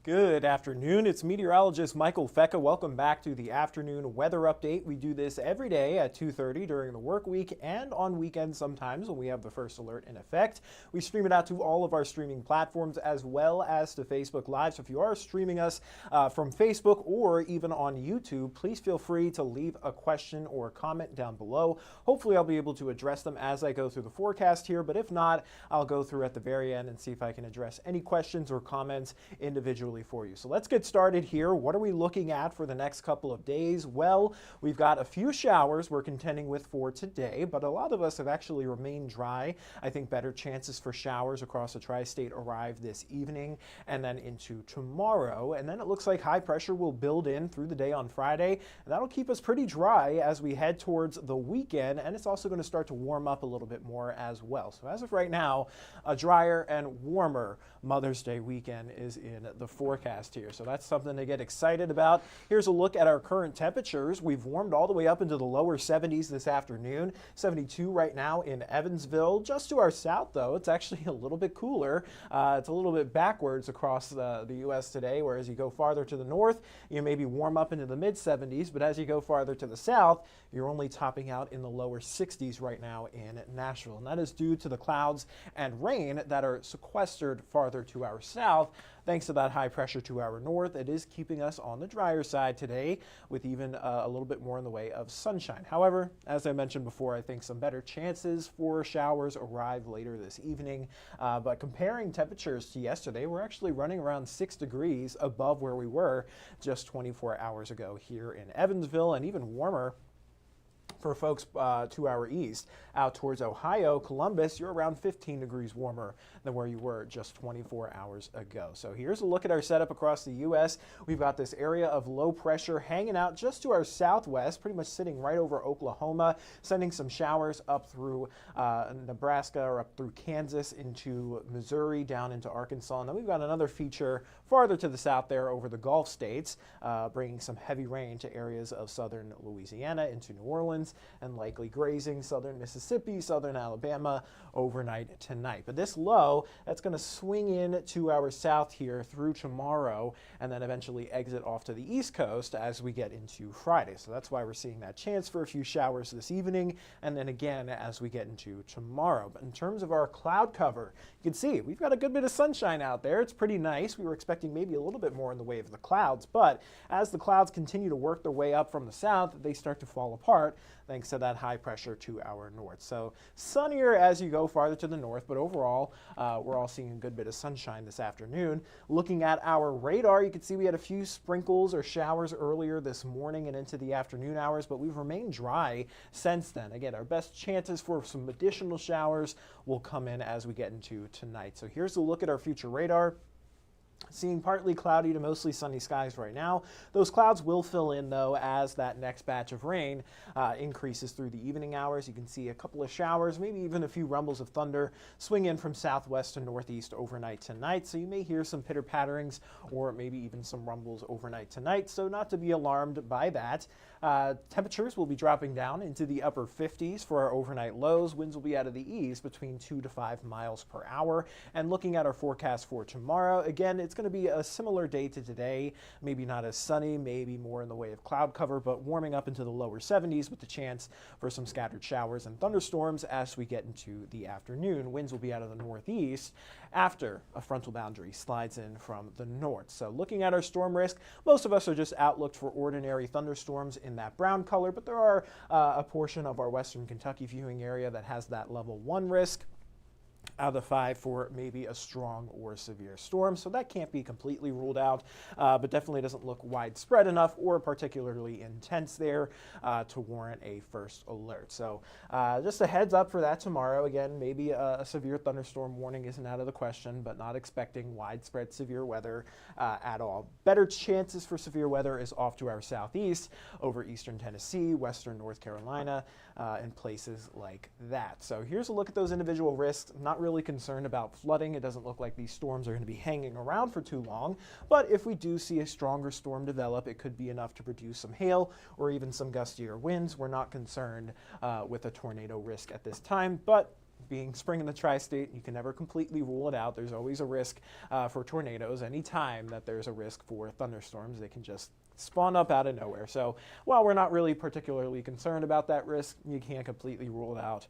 Good afternoon. It's meteorologist Michael Fecca. Welcome back to the afternoon weather update. We do this every day at 2:30 during the work week and on weekends sometimes when we have the first alert in effect. We stream it out to all of our streaming platforms as well as to Facebook Live. So if you are streaming us from Facebook or even on YouTube, please feel free to leave a question or a comment down below. Hopefully I'll be able to address them as I go through the forecast here, but if not, I'll go through at the very end and see if I can address any questions or comments individually for you. So let's get started here. What are we looking at for the next couple of days? Well, we've got a few showers we're contending with for today, but a lot of us have actually remained dry. I think better chances for showers across the tri-state arrive this evening and then into tomorrow. And then it looks like high pressure will build in through the day on Friday, and that'll keep us pretty dry as we head towards the weekend, and it's also going to start to warm up a little bit more as well. So as of right now, a drier and warmer Mother's Day weekend is in the forecast here. So that's something to get excited about. Here's a look at our current temperatures. We've warmed all the way up into the lower 70s this afternoon. 72 right now in Evansville. Just to our south, though, it's actually a little bit cooler. It's a little bit backwards across the U.S. today, whereas you go farther to the north, you maybe warm up into the mid 70s, but as you go farther to the south, you're only topping out in the lower 60s right now in Nashville. And that is due to the clouds and rain that are sequestered farther to our south. Thanks to that high pressure to our north, it is keeping us on the drier side today with even a little bit more in the way of sunshine. However, as I mentioned before, I think some better chances for showers arrive later this evening. But comparing temperatures to yesterday, we're actually running around 6 degrees above where we were just 24 hours ago here in Evansville, and even warmer for folks to our east. Out towards Ohio, Columbus, you're around 15 degrees warmer than where you were just 24 hours ago. So here's a look at our setup across the U.S. We've got this area of low pressure hanging out just to our southwest, pretty much sitting right over Oklahoma, sending some showers up through Nebraska or up through Kansas into Missouri, down into Arkansas. And then we've got another feature farther to the south there over the Gulf states, bringing some heavy rain to areas of southern Louisiana into New Orleans, and likely grazing southern Mississippi, southern Alabama overnight tonight. But this low, that's going to swing in to our south here through tomorrow and then eventually exit off to the east coast as we get into Friday. So that's why we're seeing that chance for a few showers this evening and then again as we get into tomorrow. But in terms of our cloud cover, you can see we've got a good bit of sunshine out there. It's pretty nice. We were expecting maybe a little bit more in the way of the clouds, but as the clouds continue to work their way up from the south, they start to fall apart thanks to that high pressure to our north. So sunnier as you go farther to the north, but overall, we're all seeing a good bit of sunshine this afternoon. Looking at our radar, you can see we had a few sprinkles or showers earlier this morning and into the afternoon hours, but we've remained dry since then. Again, our best chances for some additional showers will come in as we get into tonight. So here's a look at our future radar. Seeing partly cloudy to mostly sunny skies right now. Those clouds will fill in, though, as that next batch of rain increases through the evening hours. You can see a couple of showers, maybe even a few rumbles of thunder swing in from southwest to northeast overnight tonight. So you may hear some pitter-patterings or maybe even some rumbles overnight tonight. So not to be alarmed by that. Temperatures will be dropping down into the upper 50s for our overnight lows. Winds will be out of the east between 2 to 5 miles per hour. And looking at our forecast for tomorrow, again, it's going to be a similar day to today, maybe not as sunny, maybe more in the way of cloud cover, but warming up into the lower 70s with the chance for some scattered showers and thunderstorms as we get into the afternoon. Winds will be out of the northeast after a frontal boundary slides in from the north. So looking at our storm risk, most of us are just outlooked for ordinary thunderstorms in that brown color, but there are a portion of our western Kentucky viewing area that has that level 1 risk out of the 5 for maybe a strong or severe storm. So that can't be completely ruled out, but definitely doesn't look widespread enough or particularly intense there to warrant a first alert. So just a heads up for that tomorrow. Again, maybe a severe thunderstorm warning isn't out of the question, but not expecting widespread severe weather at all. Better chances for severe weather is off to our southeast over eastern Tennessee, western North Carolina, and places like that. So here's a look at those individual risks. Not really concerned about flooding. It doesn't look like these storms are going to be hanging around for too long, but if we do see a stronger storm develop, it could be enough to produce some hail or even some gustier winds. We're not concerned with a tornado risk at this time, but being spring in the tri-state, you can never completely rule it out. There's always a risk for tornadoes. Anytime that there's a risk for thunderstorms, they can just spawn up out of nowhere. So while we're not really particularly concerned about that risk, you can't completely rule it out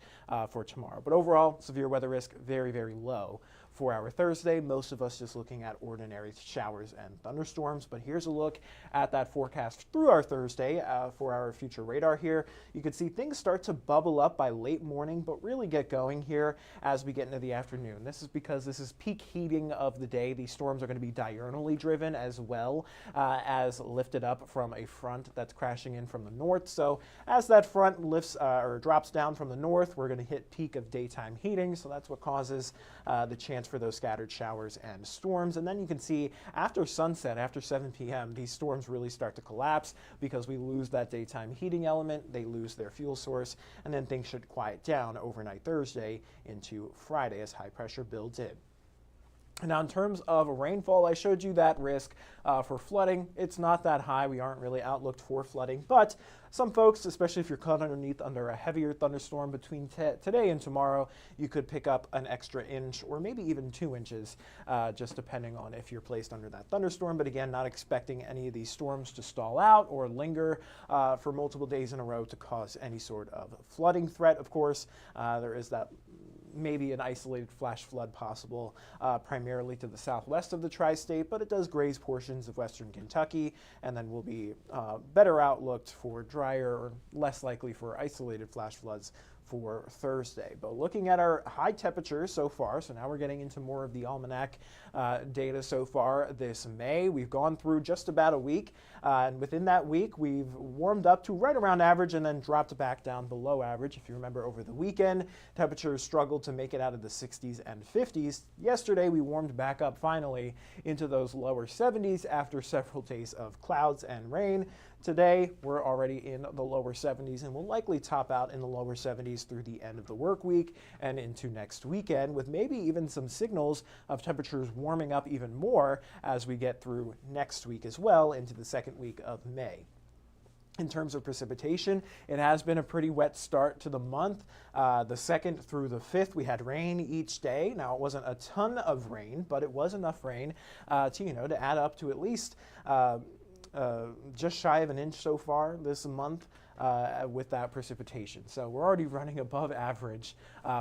for tomorrow. But overall, severe weather risk very, very low for our Thursday. Most of us just looking at ordinary showers and thunderstorms. But here's a look at that forecast through our Thursday for our future radar here. You can see things start to bubble up by late morning, but really get going here as we get into the afternoon. This is because this is peak heating of the day. These storms are going to be diurnally driven as well as lifted up from a front that's crashing in from the north. So as that front lifts or drops down from the north, we're going to hit peak of daytime heating. So that's what causes the chance for those scattered showers and storms. And then you can see after sunset, after 7 p.m., these storms really start to collapse because we lose that daytime heating element. They lose their fuel source, and then things should quiet down overnight Thursday into Friday as high pressure builds in. Now, in terms of rainfall, I showed you that risk for flooding. It's not that high. We aren't really outlooked for flooding, but some folks, especially if you're caught underneath under a heavier thunderstorm between today and tomorrow, you could pick up an extra inch or maybe even 2 inches, just depending on if you're placed under that thunderstorm. But again, not expecting any of these storms to stall out or linger for multiple days in a row to cause any sort of flooding threat. Of course, there is that maybe an isolated flash flood possible, primarily to the southwest of the tri-state, but it does graze portions of western Kentucky, and then will be better outlooked for drier or less likely for isolated flash floods for Thursday. But looking at our high temperatures so far, so now we're getting into more of the almanac data so far this May. We've gone through just about a week, and within that week, we've warmed up to right around average and then dropped back down below average. If you remember, over the weekend, temperatures struggled to make it out of the 60s and 50s. Yesterday, we warmed back up finally into those lower 70s after several days of clouds and rain. Today, we're already in the lower 70s and will likely top out in the lower 70s through the end of the work week and into next weekend, with maybe even some signals of temperatures warming up even more as we get through next week as well into the second week of May. In terms of precipitation, it has been a pretty wet start to the month. The 2nd through the 5th, we had rain each day. Now, it wasn't a ton of rain, but it was enough rain to add up to at least just shy of an inch so far this month with that precipitation. So we're already running above average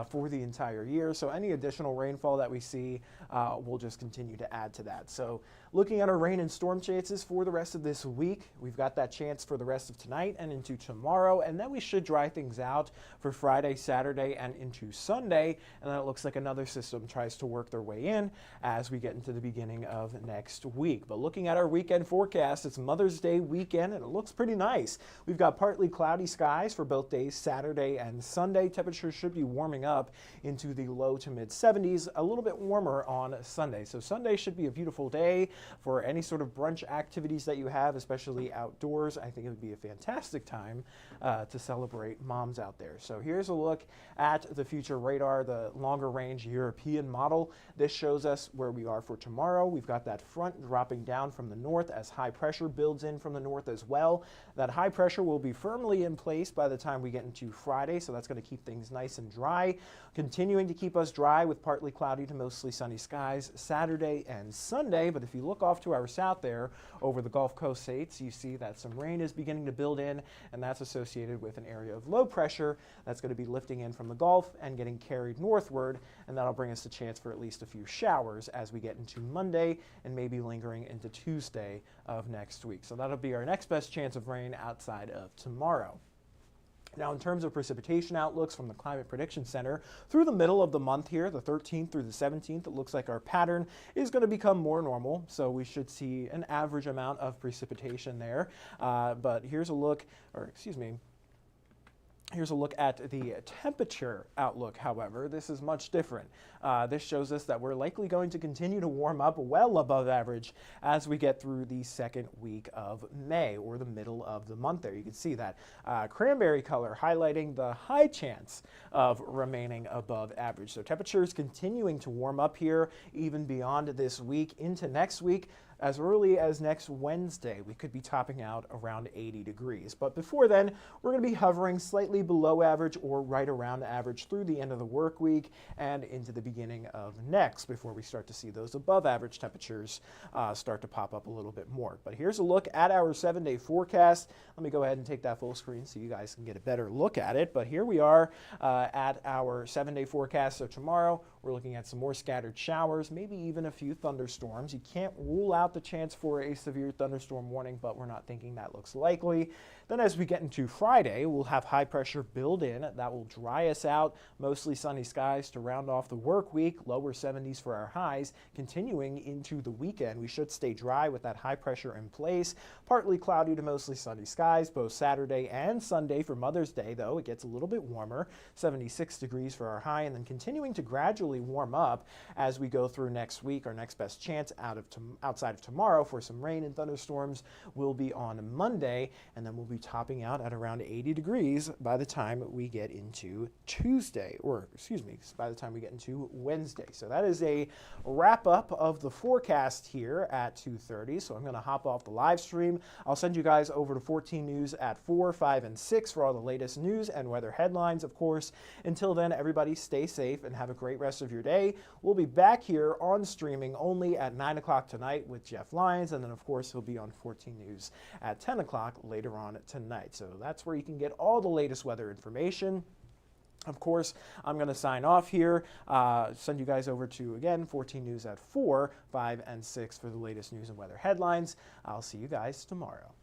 for the entire year. So any additional rainfall that we see will just continue to add to that. So looking at our rain and storm chances for the rest of this week, we've got that chance for the rest of tonight and into tomorrow. And then we should dry things out for Friday, Saturday, and into Sunday. And then it looks like another system tries to work their way in as we get into the beginning of next week. But looking at our weekend forecast, it's Mother's Day weekend, and it looks pretty nice. We've got partly cloudy skies for both days, Saturday and Sunday. Temperatures should be warming up into the low to mid 70s, a little bit warmer on Sunday. So Sunday should be a beautiful day for any sort of brunch activities that you have, especially outdoors. I think it would be a fantastic time to celebrate moms out there. So here's a look at the future radar, the longer range European model. This shows us where we are for tomorrow. We've got that front dropping down from the north as high pressure builds in from the north as well. That high pressure will be firmly in place by the time we get into Friday, so that's going to keep things nice and dry, continuing to keep us dry with partly cloudy to mostly sunny skies Saturday and Sunday. But if you look off to our south there over the Gulf Coast states, you see that some rain is beginning to build in, and that's associated with an area of low pressure that's going to be lifting in from the Gulf and getting carried northward, and that'll bring us a chance for at least a few showers as we get into Monday and maybe lingering into Tuesday of next week. So that'll be our next best chance of rain outside of tomorrow. Now, in terms of precipitation outlooks from the Climate Prediction Center, through the middle of the month here, the 13th through the 17th, it looks like our pattern is going to become more normal. So we should see an average amount of precipitation there. But here's a look, here's a look at the temperature outlook, however. This is much different. This shows us that we're likely going to continue to warm up well above average as we get through the second week of May, or the middle of the month there. You can see that cranberry color highlighting the high chance of remaining above average. So temperatures continuing to warm up here even beyond this week into next week. as early as next Wednesday, we could be topping out around 80 degrees. But before then, we're going to be hovering slightly below average or right around average through the end of the work week and into the beginning of next before we start to see those above average temperatures start to pop up a little bit more. But here's a look at our 7-day forecast. Let me go ahead and take that full screen so you guys can get a better look at it. But here we are at our 7-day forecast. So tomorrow, we're looking at some more scattered showers, maybe even a few thunderstorms. You can't rule out the chance for a severe thunderstorm warning, but we're not thinking that looks likely. Then as we get into Friday, we'll have high pressure build in. That will dry us out, mostly sunny skies to round off the work week, lower 70s for our highs. Continuing into the weekend, we should stay dry with that high pressure in place. Partly cloudy to mostly sunny skies, both Saturday and Sunday. For Mother's Day, though, it gets a little bit warmer, 76 degrees for our high, and then continuing to gradually warm up as we go through next week. Our next best chance outside of tomorrow for some rain and thunderstorms will be on Monday, and then we'll be topping out at around 80 degrees by the time we get into Tuesday, or excuse me, by the time we get into Wednesday. So that is a wrap up of the forecast here at 2:30. So I'm going to hop off the live stream. I'll send you guys over to 14 News at 4, 5, and 6 for all the latest news and weather headlines, of course. Until then, everybody stay safe and have a great rest of your day. We'll be back here on streaming only at 9 o'clock tonight with Jeff Lyons, and then of course he'll be on 14 News at 10 o'clock later on tonight. So that's where you can get all the latest weather information. Of course, I'm going to sign off here, send you guys over to, again, 14 News at 4, 5, and 6 for the latest news and weather headlines. I'll see you guys tomorrow.